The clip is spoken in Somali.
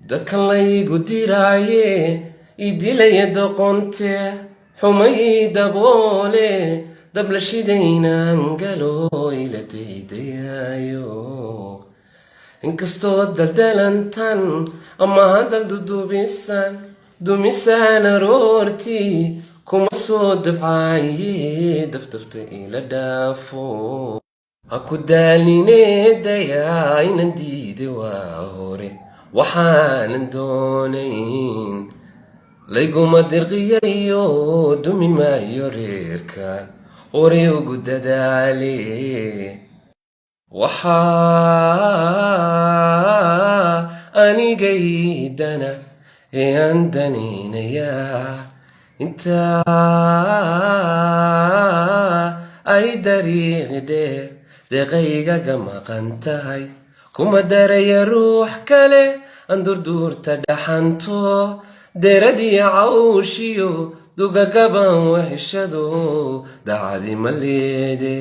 dadkan laygu diraaye idilaya doqonte xumay daboole dabla shidaynaan galo ila daydayaayo inkastoo daldalantan ama hadal dumisaan aroortii kuma soo dabcaaye daftafta ila dhaafo ha ku daalinee dayaa inan diide waa hore waxaanan doonayn layguma dirqiyayo dumi maayo reerkan hore ugu dadaale waxaa anigaydana ee aan danaynayaa intaa ay dariiqi dheer deeqaygaga maqan tahay kuma daraya ruux kale aan durduurta dhaxanto deeradiyo cawshiyo dugagaban weheshado dacadi ma leede